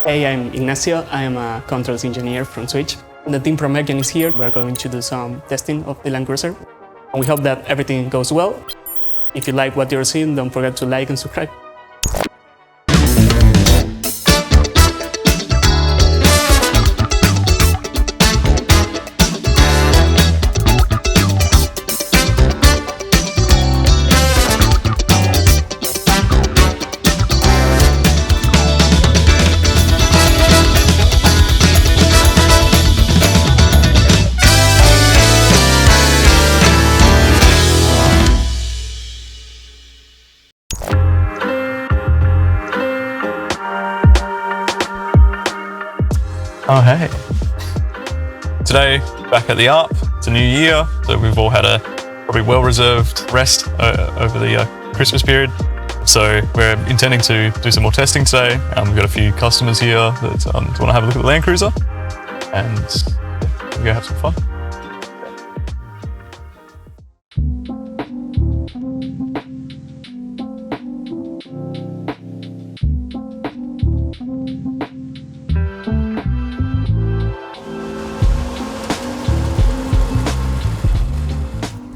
Hey, I'm Ignacio. I am a controls engineer from Switch. The team from Echion is here. We're going to do some testing of the Land Cruiser. And we hope that everything goes well. If you like what you're seeing, don't forget to like and subscribe. Oh, hey. Today, back at the AARP, it's a new year, so we've all had a probably well-reserved rest over the Christmas period. So we're intending to do some more testing today. We've got a few customers here that want to have a look at the Land Cruiser, and we're gonna have some fun.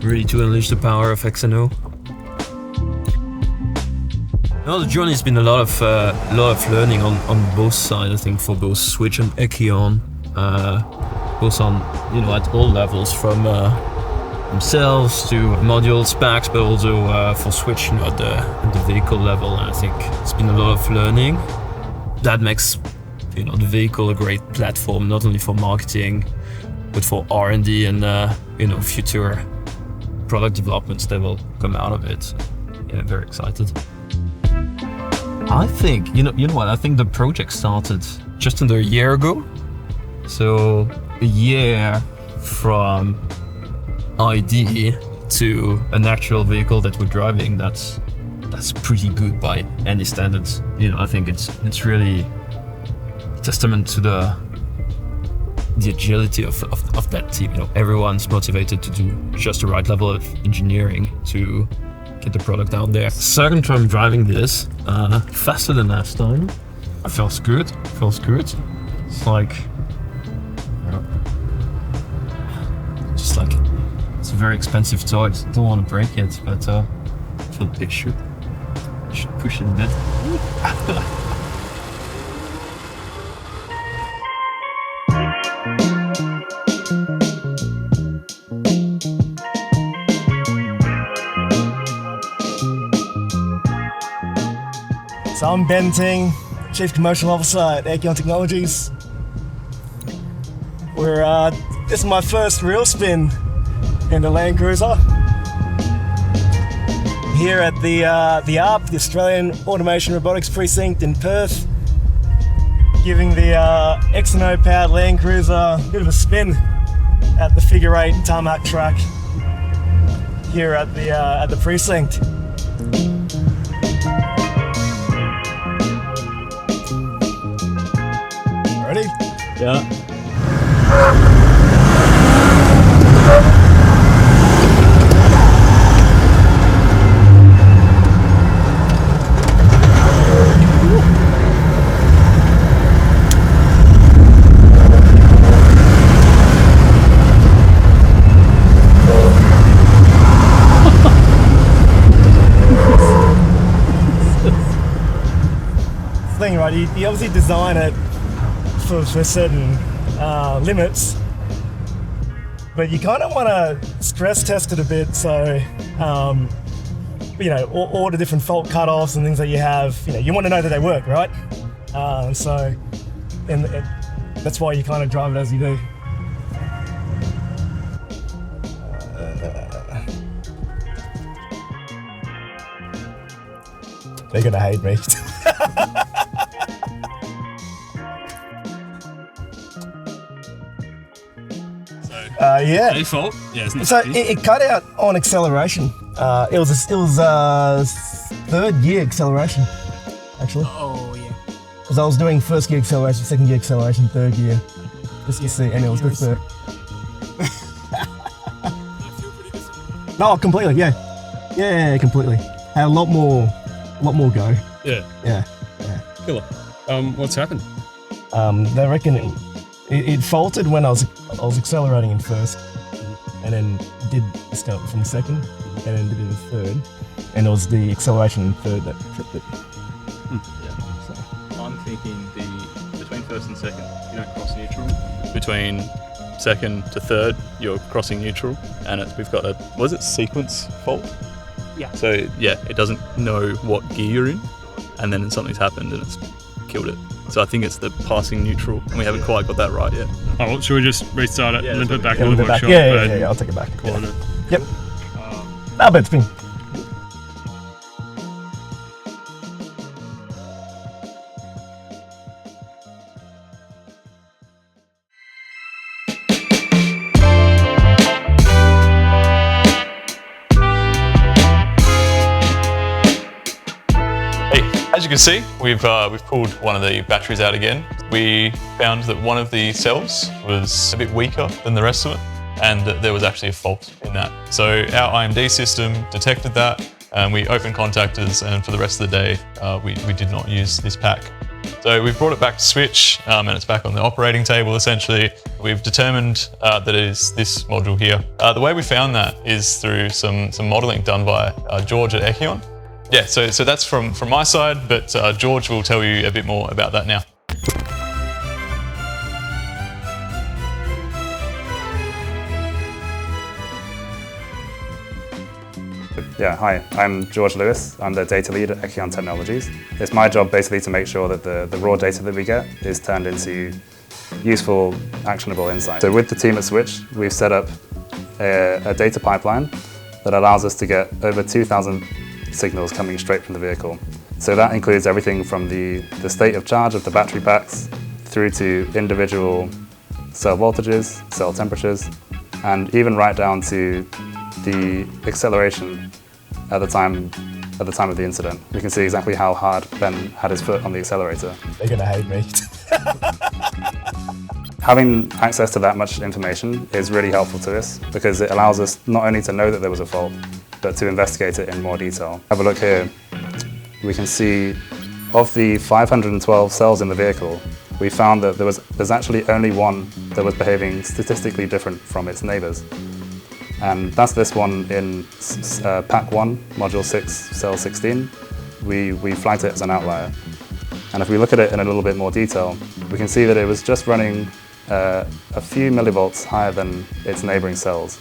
Ready to unleash the power of XNO. Well, the journey has been a lot of learning on both sides. I think for both Switch and Echion, both on at all levels, from themselves to module specs, but also for Switch at the vehicle level. And I think it's been a lot of learning. That makes the vehicle a great platform, not only for marketing, but for R&D and future product developments that will come out of it. Yeah, very excited. I think, you know what, I think the project started just under a year ago. So a year from idea to an actual vehicle that we're driving, that's pretty good by any standards. I think it's really a testament to the agility of that team. Everyone's motivated to do just the right level of engineering to get the product out there. Second time driving this, faster than last time. It feels good. It's like, it's a very expensive toy. Don't want to break it, but I feel it should push it a bit. So I'm Ben Ting, Chief Commercial Officer at Echion Technologies. This is my first real spin in the Land Cruiser. Here at the AARP, the Australian Automation Robotics Precinct in Perth, giving the XNO powered Land Cruiser a bit of a spin at the figure 8 tarmac track here at the precinct. Ready? Yeah. Thing, right? You obviously design it for certain limits, but you kind of want to stress test it a bit. So, all the different fault cutoffs and things that you have, you want to know that they work, right? And that's why you kind of drive it as you do. They're gonna hate me. Yeah. Default. Yeah. So it cut out on acceleration. It was third gear acceleration, actually. Oh, yeah. Because I was doing first gear acceleration, second gear acceleration, third gear. Just you see, and it was the third. No, completely. Yeah, completely. Had a lot more go. Yeah. Yeah. Killer. What's happened? They reckon it faulted when I was accelerating in first, and then did start from second, and then did it in third, and it was the acceleration in third that tripped it. So. I'm thinking between first and second, you don't cross neutral. Between second to third, you're crossing neutral, and we've got a sequence fault? Yeah. So yeah, it doesn't know what gear you're in, and then something's happened and it's killed it. So I think it's the passing neutral, and we haven't quite got that right yet. Oh, well, should we just restart it, limp it back Yeah, to the limp it back. workshop? Yeah, I'll take it back. Call it. Yep. Nah, but it's been. As you can see, we've pulled one of the batteries out again. We found that one of the cells was a bit weaker than the rest of it, and that there was actually a fault in that. So our IMD system detected that, and we opened contactors, and for the rest of the day, we did not use this pack. So we've brought it back to switch, and it's back on the operating table essentially. We've determined that it is this module here. The way we found that is through some modeling done by George at Echion. Yeah, so that's from my side, but George will tell you a bit more about that now. Yeah, hi, I'm George Lewis. I'm the data lead at Echion Technologies. It's my job basically to make sure that the raw data that we get is turned into useful, actionable insight. So with the team at Switch, we've set up a data pipeline that allows us to get over 2,000 signals coming straight from the vehicle. So that includes everything from the state of charge of the battery packs through to individual cell voltages, cell temperatures, and even right down to the acceleration at the time of the incident. We can see exactly how hard Ben had his foot on the accelerator. They're gonna hate me. Having access to that much information is really helpful to us because it allows us not only to know that there was a fault, but to investigate it in more detail. Have a look here. We can see of the 512 cells in the vehicle, we found that there's actually only one that was behaving statistically different from its neighbors. And that's this one in pack 1, module 6, cell 16. We flagged it as an outlier. And if we look at it in a little bit more detail, we can see that it was just running a few millivolts higher than its neighboring cells.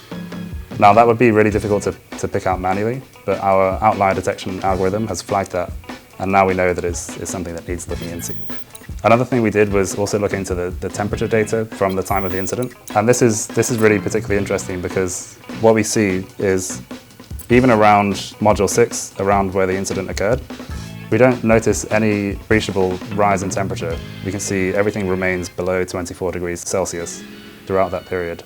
Now that would be really difficult to pick out manually, but our outlier detection algorithm has flagged that, and now we know that it's something that needs looking into. Another thing we did was also look into the temperature data from the time of the incident. And this is really particularly interesting because what we see is even around module 6, around where the incident occurred, we don't notice any appreciable rise in temperature. We can see everything remains below 24 degrees Celsius throughout that period.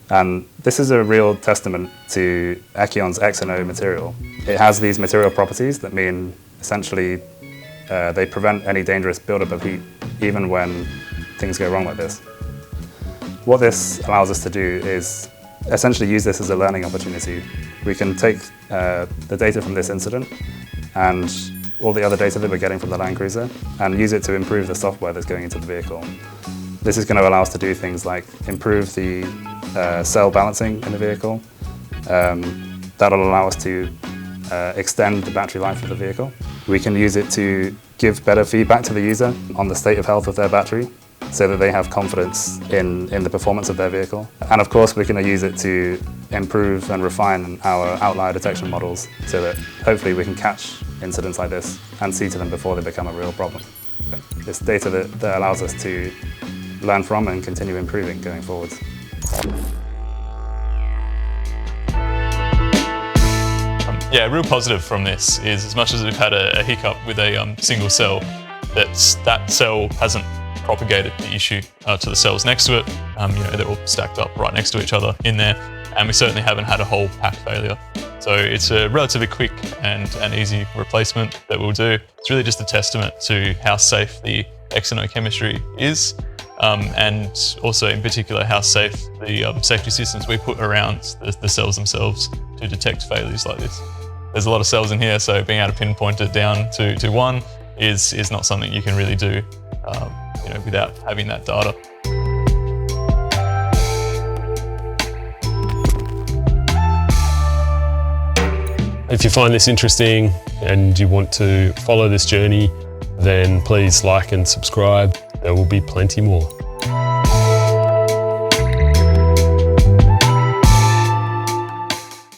And this is a real testament to Echion's XNO material. It has these material properties that mean essentially they prevent any dangerous buildup of heat, even when things go wrong like this. What this allows us to do is essentially use this as a learning opportunity. We can take the data from this incident and all the other data that we're getting from the Land Cruiser and use it to improve the software that's going into the vehicle. This is going to allow us to do things like improve the cell balancing in the vehicle. That'll allow us to extend the battery life of the vehicle. We can use it to give better feedback to the user on the state of health of their battery so that they have confidence in the performance of their vehicle. And of course, we're going to use it to improve and refine our outlier detection models so that hopefully we can catch incidents like this and see to them before they become a real problem. It's data that allows us to learn from and continue improving going forwards. Yeah, real positive from this is as much as we've had a hiccup with a single cell, that cell hasn't propagated the issue to the cells next to it. They're all stacked up right next to each other in there, and we certainly haven't had a whole pack failure. So it's a relatively quick and easy replacement that we'll do. It's really just a testament to how safe the XNO chemistry is, and also in particular how safe the safety systems we put around the cells themselves to detect failures like this. There's a lot of cells in here, so being able to pinpoint it down to one is not something you can really do without having that data. If you find this interesting and you want to follow this journey, then please like and subscribe. There will be plenty more.